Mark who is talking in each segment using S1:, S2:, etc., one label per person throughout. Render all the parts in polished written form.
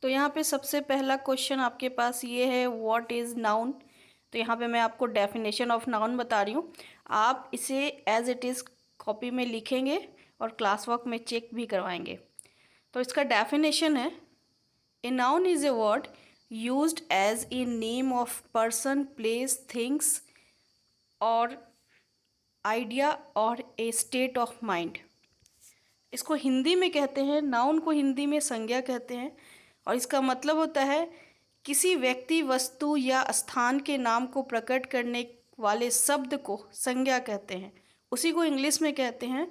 S1: तो यहाँ पे सबसे पहला क्वेश्चन आपके पास ये है, व्हाट इज़ नाउन। तो यहाँ पे मैं आपको डेफिनेशन ऑफ नाउन बता रही हूँ। आप इसे एज इट इज़ कॉपी में लिखेंगे और क्लास वर्क में चेक भी करवाएंगे। तो इसका डेफिनेशन है, a noun is a word used as a name of person, place, things और आइडिया और ए स्टेट ऑफ माइंड। इसको हिंदी में कहते हैं, नाउन को हिंदी में संज्ञा कहते हैं और इसका मतलब होता है किसी व्यक्ति, वस्तु या स्थान के नाम को प्रकट करने वाले शब्द को संज्ञा कहते हैं। उसी को इंग्लिश में कहते हैं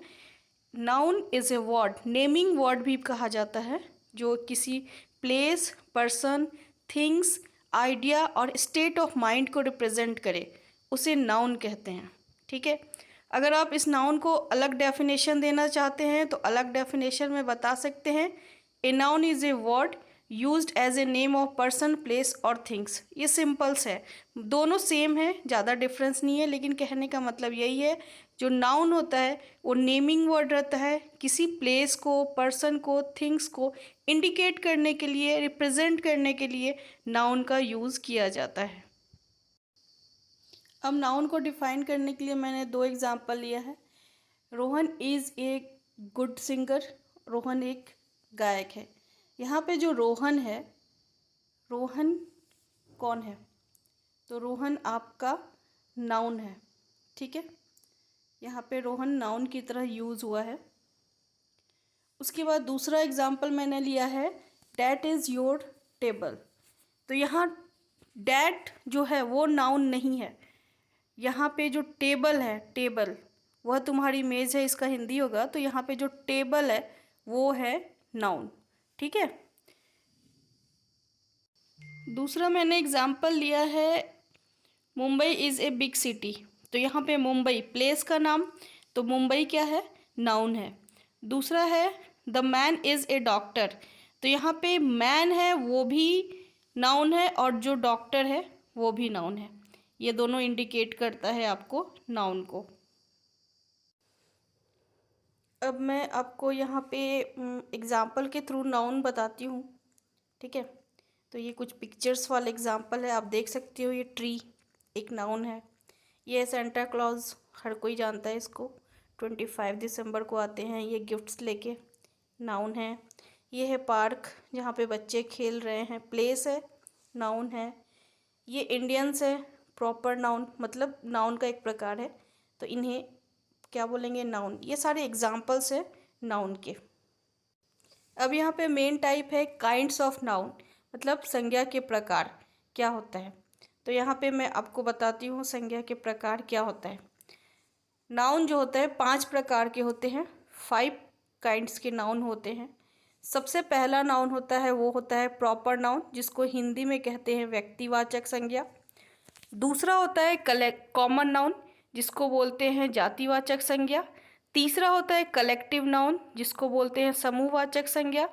S1: noun is a word, naming word भी कहा जाता है, जो किसी प्लेस, पर्सन, थिंग्स, आइडिया और स्टेट ऑफ माइंड को रिप्रेजेंट करे, उसे नाउन कहते हैं। ठीक है। अगर आप इस नाउन को अलग डेफिनेशन देना चाहते हैं तो अलग डेफिनेशन में बता सकते हैं, a noun is a word used as a name of person, place और थिंग्स। ये सिंपल्स है, दोनों सेम है, ज़्यादा डिफरेंस नहीं है, लेकिन कहने का मतलब यही है, जो नाउन होता है वो नेमिंग वर्ड रहता है, किसी प्लेस को, पर्सन को, थिंग्स को इंडिकेट करने के लिए, रिप्रेजेंट करने के लिए नाउन का यूज़ किया जाता है। अब नाउन को डिफाइन करने के लिए मैंने दो एग्जाम्पल लिया है। Rohan is a good singer, Rohan एक गायक है। यहाँ पे जो रोहन है, रोहन कौन है? तो रोहन आपका नाउन है। ठीक है, यहाँ पे रोहन नाउन की तरह यूज़ हुआ है। उसके बाद दूसरा एग्जाम्पल मैंने लिया है, डैट इज़ योर टेबल। तो यहाँ डैट जो है वो नाउन नहीं है, यहाँ पे जो टेबल है, टेबल वह तुम्हारी मेज़ है, इसका हिंदी होगा। तो यहाँ पे जो टेबल है वो है नाउन। ठीक है। दूसरा मैंने एग्जाम्पल लिया है, Mumbai is a big city. तो यहाँ पे मुंबई प्लेस का नाम, तो मुंबई क्या है? नाउन है। दूसरा है, the man is a doctor. तो यहाँ पे मैन है वो भी नाउन है और जो डॉक्टर है वो भी नाउन है। ये दोनों इंडिकेट करता है आपको नाउन को। अब मैं आपको यहाँ पे एग्जाम्पल के थ्रू नाउन बताती हूँ। ठीक है। तो ये कुछ पिक्चर्स वाले एग्जाम्पल है, आप देख सकते हो। ये ट्री एक नाउन है। ये सेंटा क्लॉज, हर कोई जानता है इसको, 25 दिसंबर को आते हैं ये गिफ्ट्स लेके, नाउन है। ये है पार्क जहाँ पे बच्चे खेल रहे हैं, प्लेस है, नाउन है। ये इंडियंस है, प्रॉपर नाउन, मतलब नाउन का एक प्रकार है, तो इन्हें क्या बोलेंगे? नाउन। ये सारे एग्जाम्पल्स हैं नाउन के। अब यहाँ पे मेन टाइप है काइंड्स ऑफ नाउन, मतलब संज्ञा के प्रकार क्या होता है। तो यहाँ पे मैं आपको बताती हूँ संज्ञा के प्रकार क्या होता है। नाउन जो होता है 5 प्रकार के होते हैं, 5 काइंड्स के नाउन होते हैं। सबसे पहला नाउन होता है वो होता है प्रॉपर नाउन, जिसको हिंदी में कहते हैं व्यक्तिवाचक संज्ञा। दूसरा होता है कॉमन नाउन, जिसको बोलते हैं जातिवाचक संज्ञा। तीसरा होता है कलेक्टिव नाउन, जिसको बोलते हैं समूहवाचक संज्ञा।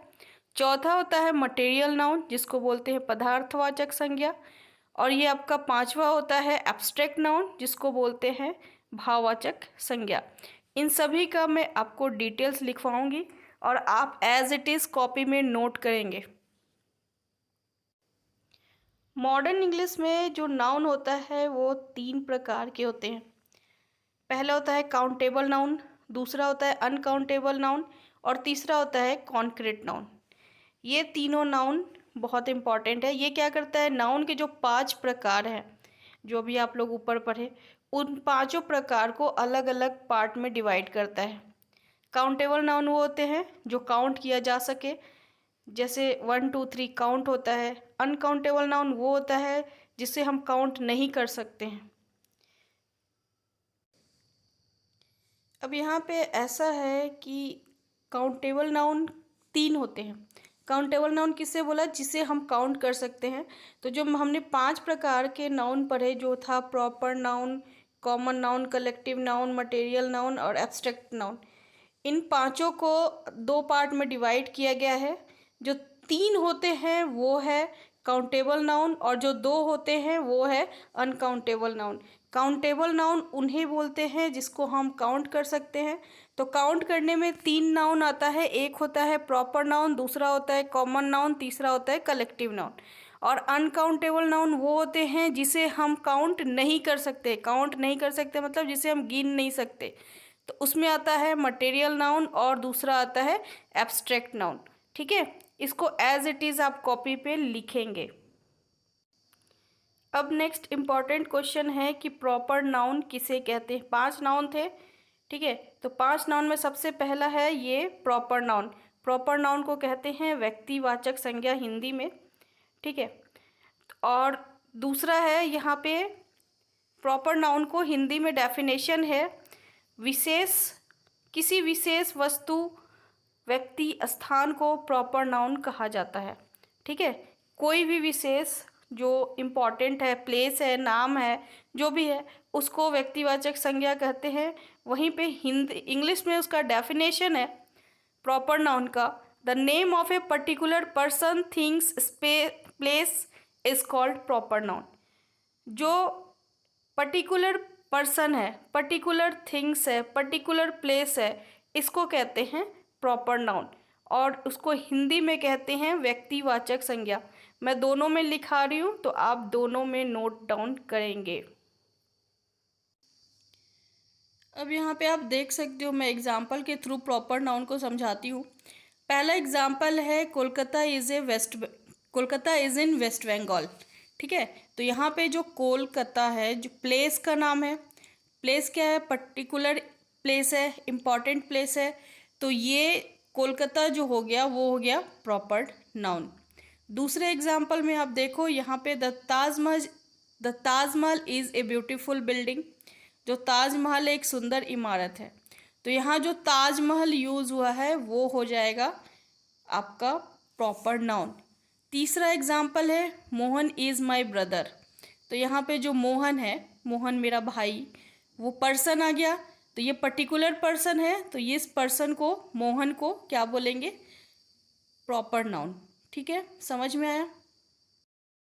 S1: चौथा होता है मटेरियल नाउन, जिसको बोलते हैं पदार्थवाचक संज्ञा। और ये आपका पांचवा होता है एब्स्ट्रैक्ट नाउन, जिसको बोलते हैं भाववाचक संज्ञा। इन सभी का मैं आपको डिटेल्स लिखवाऊंगी और आप एज इट इज़ कॉपी में नोट करेंगे। मॉडर्न इंग्लिश में जो नाउन होता है वो 3 प्रकार के होते हैं। पहला होता है काउंटेबल नाउन, दूसरा होता है अनकाउंटेबल नाउन और तीसरा होता है कॉन्क्रीट नाउन। ये तीनों नाउन बहुत इंपॉर्टेंट है। ये क्या करता है, नाउन के जो 5 प्रकार हैं, जो भी आप लोग ऊपर पढ़े, उन पांचों प्रकार को अलग अलग पार्ट में डिवाइड करता है। काउंटेबल नाउन वो होते हैं जो काउंट किया जा सके, जैसे 1 2 3 काउंट होता है। अनकाउंटेबल नाउन वो होता है जिसे हम काउंट नहीं कर सकते हैं। अब यहाँ पे ऐसा है कि काउंटेबल नाउन 3 होते हैं। काउंटेबल नाउन किसे बोला? जिसे हम काउंट कर सकते हैं। तो जो हमने 5 प्रकार के नाउन पढ़े, जो था proper noun, common noun, collective noun, material noun और एब्स्ट्रैक्ट नाउन, इन पांचों को 2 पार्ट में डिवाइड किया गया है। जो 3 होते हैं वो है काउंटेबल नाउन और जो 2 होते हैं वो है अनकाउंटेबल नाउन। काउंटेबल नाउन उन्हें बोलते हैं जिसको हम काउंट कर सकते हैं। तो काउंट करने में 3 नाउन आता है, एक होता है प्रॉपर नाउन, दूसरा होता है कॉमन नाउन, तीसरा होता है कलेक्टिव नाउन। और अनकाउंटेबल नाउन वो होते हैं जिसे हम काउंट नहीं कर सकते। काउंट नहीं कर सकते मतलब जिसे हम गिन नहीं सकते। तो उसमें आता है मटेरियल नाउन और दूसरा आता है एब्स्ट्रैक्ट नाउन। ठीक है, इसको एज इट इज़ आप कॉपी पे लिखेंगे। अब नेक्स्ट इम्पॉर्टेंट क्वेश्चन है कि प्रॉपर नाउन किसे कहते हैं। 5 नाउन थे, ठीक है। तो 5 नाउन में सबसे पहला है ये प्रॉपर नाउन। प्रॉपर नाउन को कहते हैं व्यक्तिवाचक संज्ञा हिंदी में, ठीक है। और दूसरा है यहाँ पे प्रॉपर नाउन को हिंदी में डेफिनेशन है किसी विशेष वस्तु, व्यक्ति, स्थान को प्रॉपर नाउन कहा जाता है। ठीक है, कोई भी विशेष जो इम्पॉर्टेंट है, प्लेस है, नाम है, जो भी है, उसको व्यक्तिवाचक संज्ञा कहते हैं। वहीं पे हिंदी इंग्लिश में उसका डेफिनेशन है प्रॉपर नाउन का, the name of a particular person, things, place is called proper noun. जो पर्टिकुलर पर्सन है, पर्टिकुलर थिंग्स है, पर्टिकुलर प्लेस है, इसको कहते हैं प्रॉपर नाउन और उसको हिंदी में कहते हैं व्यक्तिवाचक संज्ञा। मैं दोनों में लिखा रही हूँ तो आप दोनों में नोट डाउन करेंगे। अब यहाँ पे आप देख सकते हो, मैं एग्जाम्पल के थ्रू प्रॉपर नाउन को समझाती हूँ। पहला एग्जाम्पल है Kolkata is in West Bengal. ठीक है, तो यहाँ पे जो कोलकाता है, जो प्लेस का नाम है, प्लेस क्या है, पर्टिकुलर प्लेस है, इम्पॉर्टेंट प्लेस है। तो ये कोलकाता जो हो गया वो हो गया प्रॉपर नाउन। दूसरे एग्जाम्पल में आप देखो, यहाँ पे the Taj Mahal is a beautiful building. जो ताजमहल एक सुंदर इमारत है। तो यहाँ जो ताजमहल यूज़ हुआ है वो हो जाएगा आपका प्रॉपर नाउन। तीसरा एग्जाम्पल है मोहन इज़ माई ब्रदर। तो यहाँ पे जो मोहन है, मोहन मेरा भाई, वो पर्सन आ गया। तो ये पर्टिकुलर पर्सन है, तो ये इस पर्सन को, मोहन को क्या बोलेंगे, प्रॉपर नाउन। ठीक है, समझ में आया।